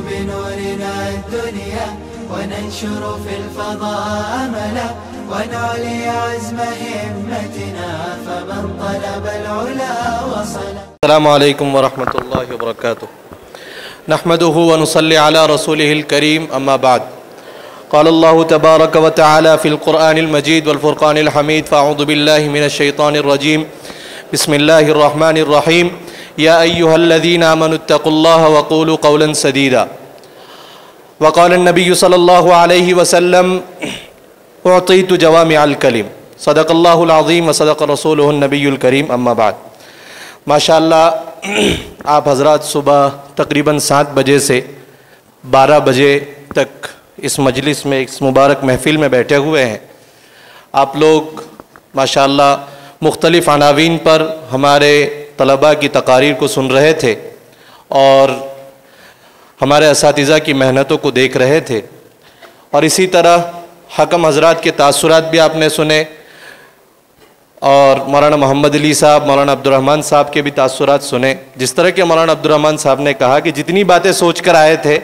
بنورنا الدنيا وننشر في الفضاء أملا ونعلي عزم همتنا فمن طلب العلا وصل. السلام علیکم ورحمۃ اللہ وبرکاتہ. نحمده ونصلي على رسوله الكريم اما بعد. قال الله تبارك وتعالى في القرآن المجيد والفرقان الحميد فأعوذ بالله من الشيطان الرجيم بسم الله الرحمن الرحيم يا أيها الذين آمنوا اتقوا الله وقولوا قولا سديدا. وقال النبي صلى الله عليه وسلم أعطيت جوامع الكلم صدق الله العظيم وصدق رسوله النبي الكريم اما بعد. ماشاءاللہ آپ حضرات صبح تقریباً 7 بجے سے 12 بجے تک اس مجلس میں اس مبارک محفل میں بیٹھے ہوئے ہیں. آپ لوگ ماشاءاللہ مختلف عناوین پر ہمارے طلباء کی تقاریر کو سن رہے تھے اور ہمارے اساتذہ کی محنتوں کو دیکھ رہے تھے اور اسی طرح حکم حضرات کے تاثرات بھی آپ نے سنے اور مولانا محمد علی صاحب مولانا عبدالرحمن صاحب کے بھی تاثرات سنے. جس طرح کہ مولانا عبدالرحمن صاحب نے کہا کہ جتنی باتیں سوچ کر آئے تھے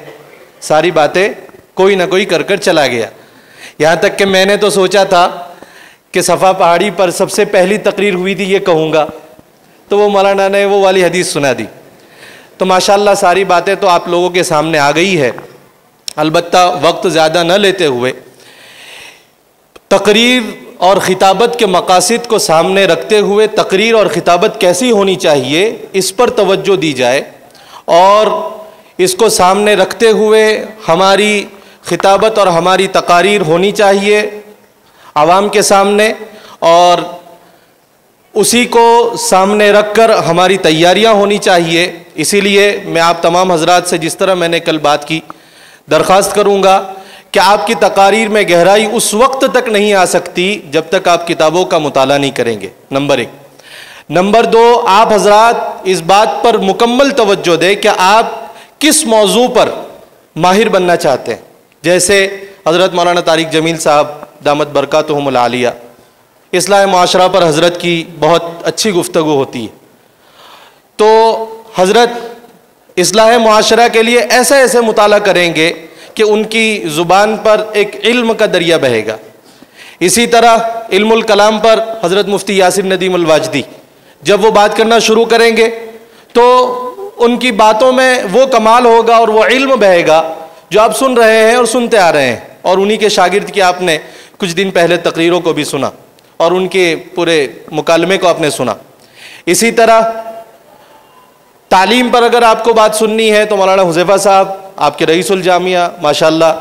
ساری باتیں کوئی نہ کوئی کر چلا گیا. یہاں تک کہ میں نے تو سوچا تھا کہ صفا پہاڑی پر سب سے پہلی تقریر ہوئی تھی یہ کہوں گا تو وہ مولانا نے وہ والی حدیث سنا دی. تو ماشاءاللہ ساری باتیں تو آپ لوگوں کے سامنے آ گئی ہے. البتہ وقت زیادہ نہ لیتے ہوئے تقریر اور خطابت کے مقاصد کو سامنے رکھتے ہوئے تقریر اور خطابت کیسی ہونی چاہیے اس پر توجہ دی جائے اور اس کو سامنے رکھتے ہوئے ہماری خطابت اور ہماری تقاریر ہونی چاہیے عوام کے سامنے اور اسی کو سامنے رکھ کر ہماری تیاریاں ہونی چاہیے. اسی لیے میں آپ تمام حضرات سے جس طرح میں نے کل بات کی درخواست کروں گا کہ آپ کی تقاریر میں گہرائی اس وقت تک نہیں آ سکتی جب تک آپ کتابوں کا مطالعہ نہیں کریں گے. نمبر 1. نمبر 2, آپ حضرات اس بات پر مکمل توجہ دیں کہ آپ کس موضوع پر ماہر بننا چاہتے ہیں. جیسے حضرت مولانا طارق جمیل صاحب دامت برکاتہم العالیہ اصلاح معاشرہ پر حضرت کی بہت اچھی گفتگو ہوتی ہے. تو حضرت اصلاح معاشرہ کے لیے ایسے مطالعہ کریں گے کہ ان کی زبان پر ایک علم کا دریا بہے گا. اسی طرح علم الکلام پر حضرت مفتی یاسر ندیم الواجدی جب وہ بات کرنا شروع کریں گے تو ان کی باتوں میں وہ کمال ہوگا اور وہ علم بہے گا جو آپ سن رہے ہیں اور سنتے آ رہے ہیں اور انہی کے شاگرد کی آپ نے کچھ دن پہلے تقریروں کو بھی سنا اور ان کے پورے مکالمے کو آپ نے سنا. اسی طرح تعلیم پر اگر آپ کو بات سننی ہے تو مولانا حذیفہ صاحب آپ کے رئیس الجامعہ ماشاءاللہ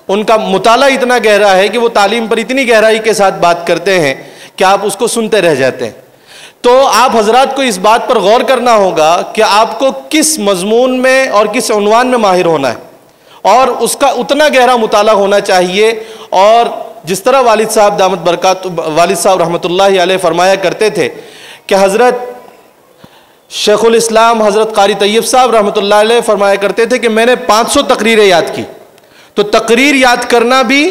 ان کا مطالعہ اتنا گہرا ہے کہ وہ تعلیم پر اتنی گہرائی کے ساتھ بات کرتے ہیں کہ آپ اس کو سنتے رہ جاتے ہیں. تو آپ حضرات کو اس بات پر غور کرنا ہوگا کہ آپ کو کس مضمون میں اور کس عنوان میں ماہر ہونا ہے اور اس کا اتنا گہرا مطالعہ ہونا چاہیے. اور جس طرح والد صاحب رحمۃ اللہ علیہ فرمایا کرتے تھے کہ حضرت شیخ الاسلام حضرت قاری طیب صاحب رحمۃ اللہ علیہ فرمایا کرتے تھے کہ میں نے 500 تقریریں یاد کی. تو تقریر یاد کرنا بھی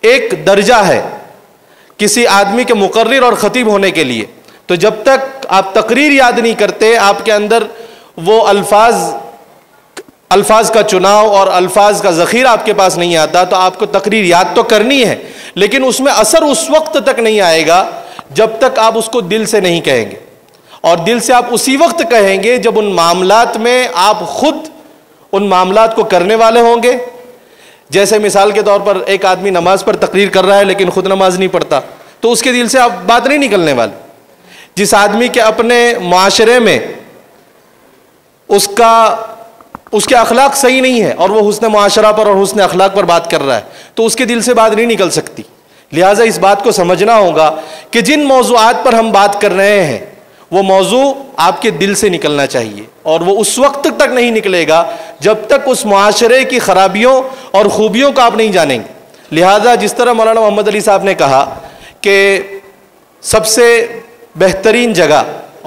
ایک درجہ ہے کسی آدمی کے مقرر اور خطیب ہونے کے لیے. تو جب تک آپ تقریر یاد نہیں کرتے آپ کے اندر وہ الفاظ کا چناؤ اور الفاظ کا ذخیرہ آپ کے پاس نہیں آتا تو آپ کو تقریر یاد تو کرنی ہے لیکن اس میں اثر اس وقت تک نہیں آئے گا جب تک آپ اس کو دل سے نہیں کہیں گے. اور دل سے آپ اسی وقت کہیں گے جب ان معاملات میں آپ خود ان معاملات کو کرنے والے ہوں گے. جیسے مثال کے طور پر ایک آدمی نماز پر تقریر کر رہا ہے لیکن خود نماز نہیں پڑھتا تو اس کے دل سے آپ بات نہیں نکلنے والی. جس آدمی کے اپنے معاشرے میں اس کے اخلاق صحیح نہیں ہے اور وہ حسن معاشرہ پر اور حسن اخلاق پر بات کر رہا ہے تو اس کے دل سے بات نہیں نکل سکتی. لہٰذا اس بات کو سمجھنا ہوگا کہ جن موضوعات پر ہم بات کر رہے ہیں وہ موضوع آپ کے دل سے نکلنا چاہیے اور وہ اس وقت تک نہیں نکلے گا جب تک اس معاشرے کی خرابیوں اور خوبیوں کو آپ نہیں جانیں گے. لہٰذا جس طرح مولانا محمد علی صاحب نے کہا کہ سب سے بہترین جگہ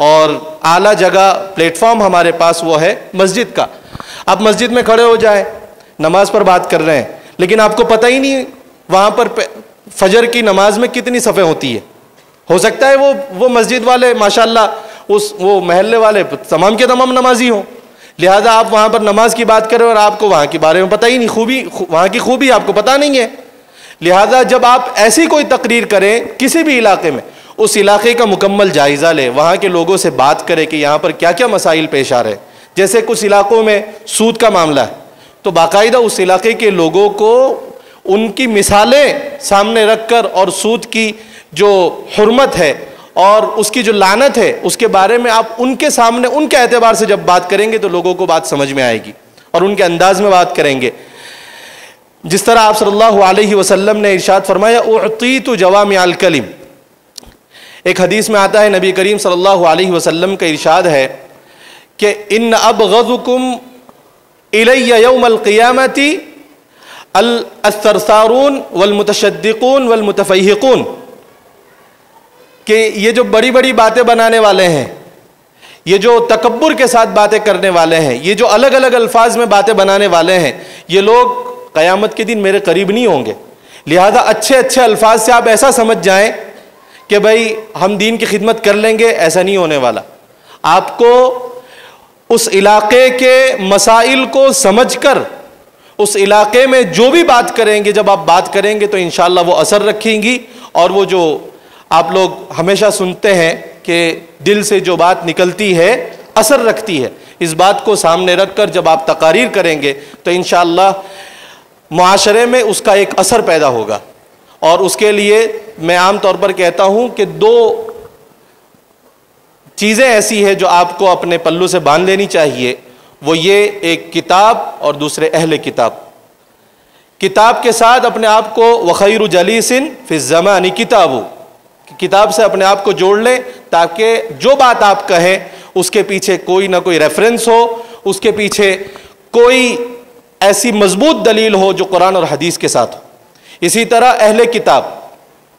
اور اعلیٰ جگہ پلیٹ فارم ہمارے پاس وہ ہے مسجد کا. آپ مسجد میں کھڑے ہو جائیں نماز پر بات کر رہے ہیں لیکن آپ کو پتہ ہی نہیں وہاں پر فجر کی نماز میں کتنی صفیں ہوتی ہے. ہو سکتا ہے وہ مسجد والے ماشاءاللہ وہ محلے والے تمام کے تمام نمازی ہوں لہذا آپ وہاں پر نماز کی بات کریں اور آپ کو وہاں کے بارے میں پتہ ہی نہیں، وہاں کی خوبی آپ کو پتہ نہیں ہے. لہذا جب آپ ایسی کوئی تقریر کریں کسی بھی علاقے میں، اس علاقے کا مکمل جائزہ لیں، وہاں کے لوگوں سے بات کریں کہ یہاں پر کیا کیا مسائل پیش آ رہے ہیں. جیسے کچھ علاقوں میں سود کا معاملہ ہے، تو باقاعدہ اس علاقے کے لوگوں کو ان کی مثالیں سامنے رکھ کر اور سود کی جو حرمت ہے اور اس کی جو لعنت ہے اس کے بارے میں آپ ان کے سامنے ان کے اعتبار سے جب بات کریں گے تو لوگوں کو بات سمجھ میں آئے گی اور ان کے انداز میں بات کریں گے. جس طرح آپ صلی اللہ علیہ وسلم نے ارشاد فرمایا اعطیت جوامع الکلم. ایک حدیث میں آتا ہے نبی کریم صلی اللہ علیہ وسلم کا ارشاد ہے کہ ان ابغضکم الی یوم القیامۃ الثرثارون والمتشدقون والمتفیہقون، کہ یہ جو بڑی بڑی باتیں بنانے والے ہیں، یہ جو تکبر کے ساتھ باتیں کرنے والے ہیں، یہ جو الگ الگ الفاظ میں باتیں بنانے والے ہیں، یہ لوگ قیامت کے دن میرے قریب نہیں ہوں گے. لہذا اچھے اچھے الفاظ سے آپ ایسا سمجھ جائیں کہ بھائی ہم دین کی خدمت کر لیں گے، ایسا نہیں ہونے والا. آپ کو اس علاقے کے مسائل کو سمجھ کر اس علاقے میں جو بھی بات کریں گے، جب آپ بات کریں گے تو انشاءاللہ وہ اثر رکھیں گی. اور وہ جو آپ لوگ ہمیشہ سنتے ہیں کہ دل سے جو بات نکلتی ہے اثر رکھتی ہے، اس بات کو سامنے رکھ کر جب آپ تقاریر کریں گے تو انشاءاللہ معاشرے میں اس کا ایک اثر پیدا ہوگا. اور اس کے لیے میں عام طور پر کہتا ہوں کہ دو چیزیں ایسی ہیں جو آپ کو اپنے پلو سے باندھ لینی چاہیے، وہ یہ ایک کتاب اور دوسرے اہل کتاب. کتاب کے ساتھ اپنے آپ کو وخیر جلیس فی الزمان کتاب، کتاب سے اپنے آپ کو جوڑ لیں تاکہ جو بات آپ کہیں اس کے پیچھے کوئی نہ کوئی ریفرنس ہو، اس کے پیچھے کوئی ایسی مضبوط دلیل ہو جو قرآن اور حدیث کے ساتھ ہو. اسی طرح اہل کتاب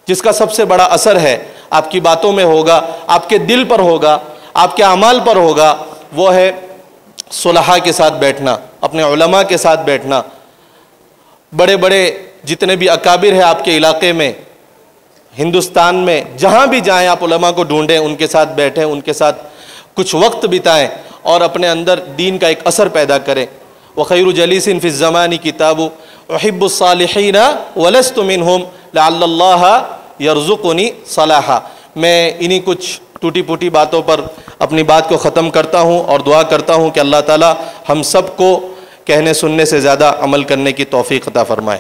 جس کا سب سے بڑا اثر ہے آپ کی باتوں میں ہوگا، آپ کے دل پر ہوگا، آپ کے اعمال پر ہوگا، وہ ہے صلحاء کے ساتھ بیٹھنا، اپنے علماء کے ساتھ بیٹھنا. بڑے بڑے جتنے بھی اکابر ہیں آپ کے علاقے میں، ہندوستان میں جہاں بھی جائیں آپ علماء کو ڈھونڈیں، ان کے ساتھ بیٹھیں، ان کے ساتھ کچھ وقت بتائیں اور اپنے اندر دین کا ایک اثر پیدا کریں. وخیر جلیس فی الزمان کتاب احب الصالحین ولست منہم لعل اللہ یرزقنی صلاحا. میں انہی کچھ ٹوٹی پوٹی باتوں پر اپنی بات کو ختم کرتا ہوں اور دعا کرتا ہوں کہ اللہ تعالی ہم سب کو کہنے سننے سے زیادہ عمل کرنے کی توفیق عطا فرمائے.